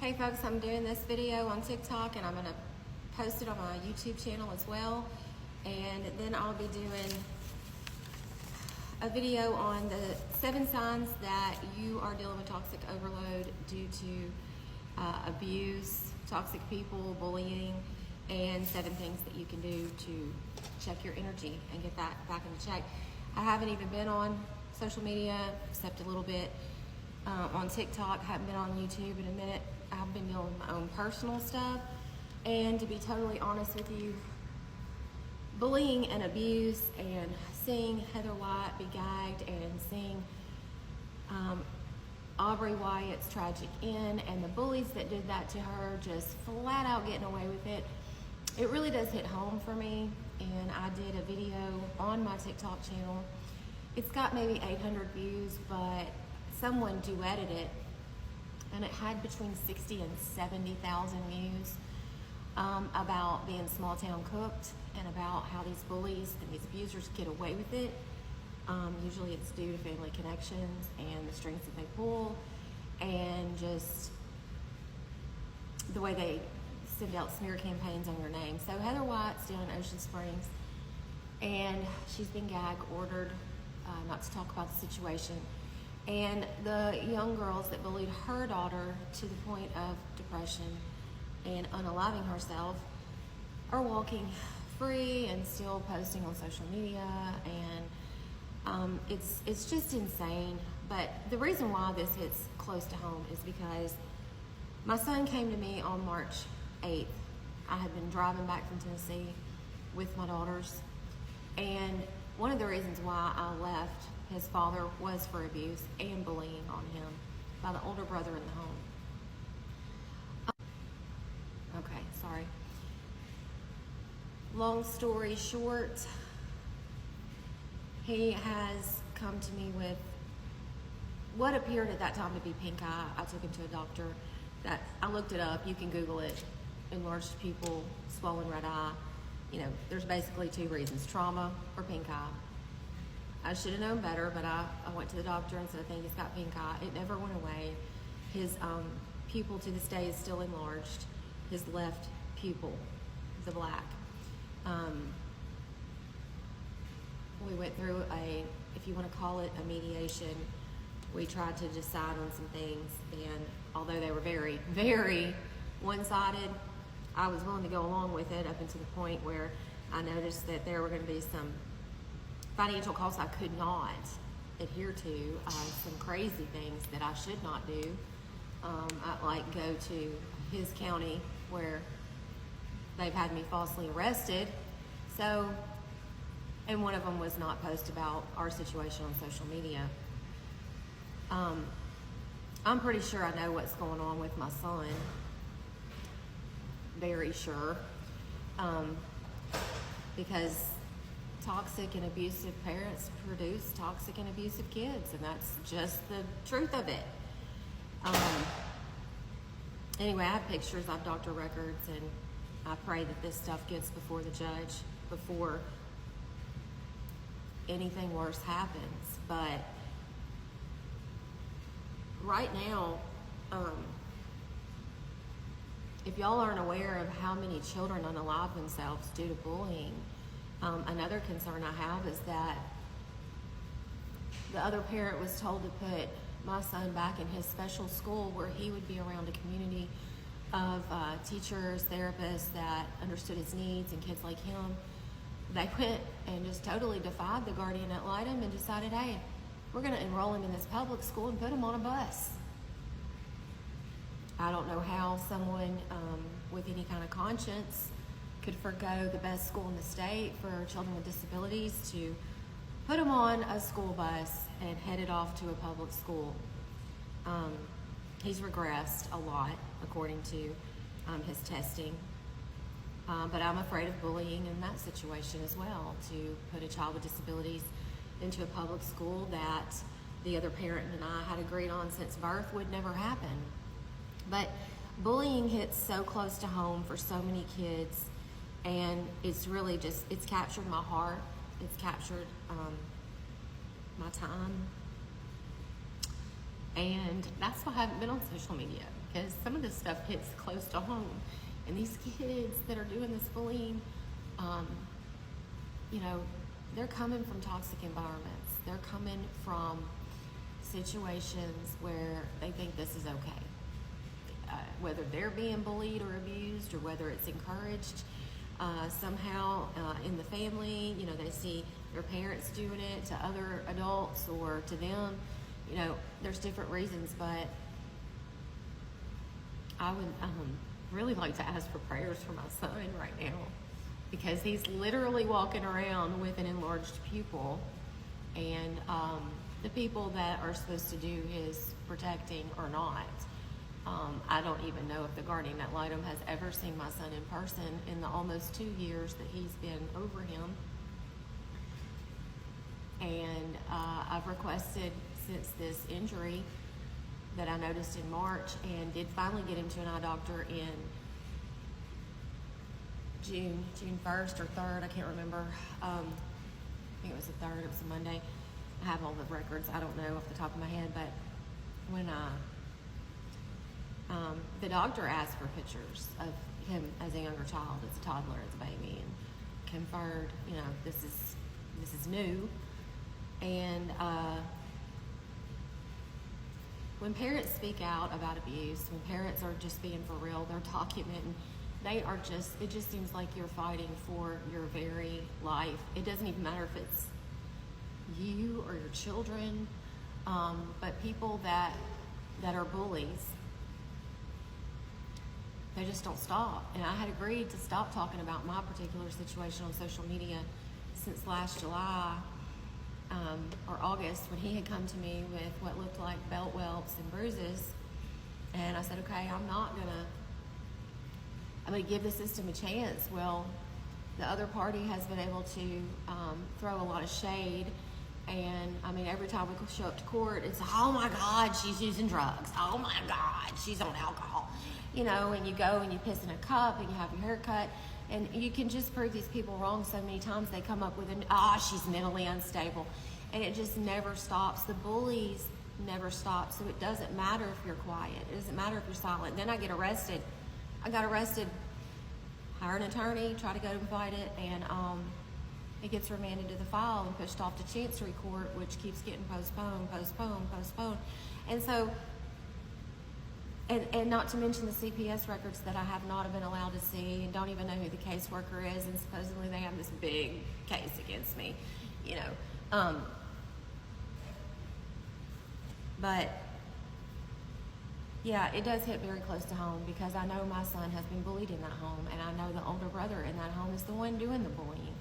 Hey folks, I'm doing this video on TikTok and I'm going to post it on my YouTube channel as well. And then I'll be doing a video on the 7 signs that you are dealing with toxic overload due to abuse, toxic people, bullying, and 7 things that you can do to check your energy and get that back into check. I haven't even been on social media except a little bit on TikTok. Haven't been on YouTube in a minute. I've been dealing with my own personal stuff, and to be totally honest with you, bullying and abuse and seeing Heather White be gagged and seeing Aubrey Wyatt's tragic end and the bullies that did that to her just flat out getting away with it, it really does hit home for me. And I did a video on my TikTok channel. It's got maybe 800 views, but someone duetted it and it had between 60 and 70,000 views about being small town cooked and about how these bullies and these abusers get away with it. Usually it's due to family connections and the strings that they pull and just the way they send out smear campaigns on your name. So Heather White's down in Ocean Springs and she's been gag ordered not to talk about the situation. And the young girls that bullied her daughter to the point of depression and unaliving herself are walking free and still posting on social media, and it's just insane. But the reason why this hits close to home is because my son came to me on March 8th. I had been driving back from Tennessee with my daughters, and one of the reasons why I left his father was for abuse and bullying on him by the older brother in the home. Okay, sorry. Long story short, he has come to me with what appeared at that time to be pink eye. I took him to a doctor. That I looked it up. You can Google it. Enlarged pupil, swollen red eye. You know, there's basically 2 reasons: trauma or pink eye. I should have known better, but I went to the doctor and said, I think he's got pink eye. It never went away. His pupil to this day is still enlarged. His left pupil, the black. We went through if you want to call it a mediation, we tried to decide on some things, and although they were very, very one-sided, I was willing to go along with it up until the point where I noticed that there were going to be some financial costs I could not adhere to, some crazy things that I should not do. I'd like go to his county where they've had me falsely arrested. So, and one of them was not post about our situation on social media. I'm pretty sure I know what's going on with my son. Very sure. Because toxic and abusive parents produce toxic and abusive kids, and that's just the truth of it. Anyway, I have pictures, I have doctor records, and I pray that this stuff gets before the judge before anything worse happens. But right now, if y'all aren't aware of how many children unalive themselves due to bullying, another concern I have is that the other parent was told to put my son back in his special school where he would be around a community of teachers, therapists that understood his needs and kids like him. They went and just totally defied the guardian ad litem and decided, hey, we're going to enroll him in this public school and put him on a bus. I don't know how someone with any kind of conscience could forgo the best school in the state for children with disabilities to put them on a school bus and headed off to a public school. He's regressed a lot according to his testing, but I'm afraid of bullying in that situation as well, to put a child with disabilities into a public school that the other parent and I had agreed on since birth would never happen. But bullying hits so close to home for so many kids, and it's really just, it's captured my heart. It's captured my time. And that's why I haven't been on social media, because some of this stuff hits close to home. And these kids that are doing this bullying, you know, they're coming from toxic environments. They're coming from situations where they think this is okay. Whether they're being bullied or abused, or whether it's encouraged somehow in the family, you know, they see their parents doing it to other adults or to them. You know, there's different reasons, but I would really like to ask for prayers for my son right now, because he's literally walking around with an enlarged pupil, and the people that are supposed to do his protecting are not. I don't even know if the guardian ad litem has ever seen my son in person in the almost 2 years that he's been over him. And I've requested, since this injury that I noticed in March, and did finally get him to an eye doctor in June 1st or 3rd, I can't remember. I think it was the 3rd, it was a Monday. I have all the records, I don't know off the top of my head, but when the doctor asked for pictures of him as a younger child, as a toddler, as a baby, and conferred, you know, this is new. And when parents speak out about abuse, when parents are just being for real, they're documenting, they are just, it just seems like you're fighting for your very life. It doesn't even matter if it's you or your children, but people that are bullies, they just don't stop. And I had agreed to stop talking about my particular situation on social media since last July or August, when he had come to me with what looked like belt whelps and bruises. And I said, okay, I'm gonna give the system a chance. Well, the other party has been able to throw a lot of shade. And I mean, every time we show up to court, it's, oh my God, she's using drugs. Oh my God, she's on alcohol. You know, and you go and you piss in a cup and you have your hair cut, and you can just prove these people wrong so many times. They come up with she's mentally unstable, and it just never stops. The bullies never stop. So it doesn't matter if you're quiet. It doesn't matter if you're silent. Then I get arrested. I got arrested, hire an attorney, try to go and fight it, and it gets remanded to the file and pushed off to Chancery Court, which keeps getting postponed. And so, and not to mention the CPS records that I have not been allowed to see, and don't even know who the caseworker is, and supposedly they have this big case against me, you know. But yeah, it does hit very close to home, because I know my son has been bullied in that home, and I know the older brother in that home is the one doing the bullying.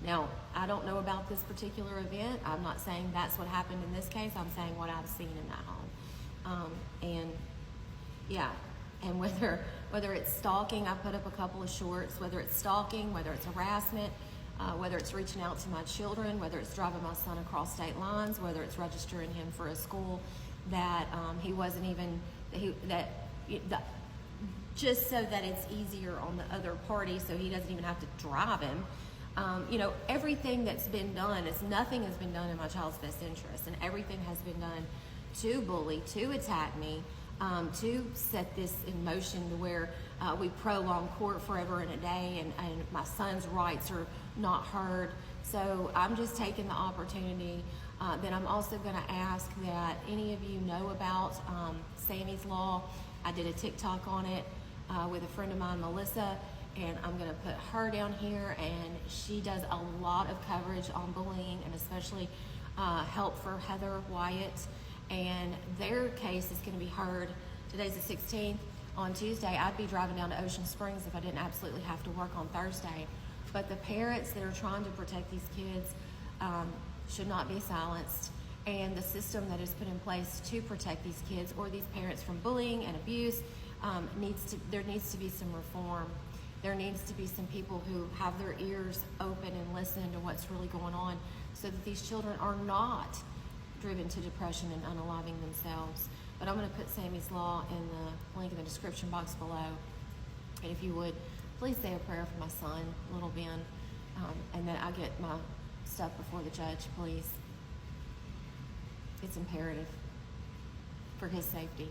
Now, I don't know about this particular event. I'm not saying that's what happened in this case. I'm saying what I've seen in that home. And yeah, and whether it's stalking, I put up a couple of shorts, whether it's stalking, whether it's harassment, whether it's reaching out to my children, whether it's driving my son across state lines, whether it's registering him for a school that he wasn't even, just so that it's easier on the other party, so he doesn't even have to drive him. You know, everything that's been done, nothing has been done in my child's best interest, and everything has been done to bully, to attack me, to set this in motion to where we prolong court forever and a day, and my son's rights are not heard. So I'm just taking the opportunity. Then I'm also going to ask that any of you know about Sammy's Law. I did a TikTok on it with a friend of mine, Melissa, and I'm going to put her down here, and she does a lot of coverage on bullying, and especially help for Heather Wyatt. And their case is going to be heard. Today's the 16th. On Tuesday, I'd be driving down to Ocean Springs if I didn't absolutely have to work on Thursday. But the parents that are trying to protect these kids should not be silenced. And the system that is put in place to protect these kids or these parents from bullying and abuse, there needs to be some reform. There needs to be some people who have their ears open and listen to what's really going on, so that these children are not driven to depression and unaliving themselves. But I'm going to put Sammy's Law in the link in the description box below. And if you would, please say a prayer for my son, little Ben, and that I get my stuff before the judge, please. It's imperative. for his safety.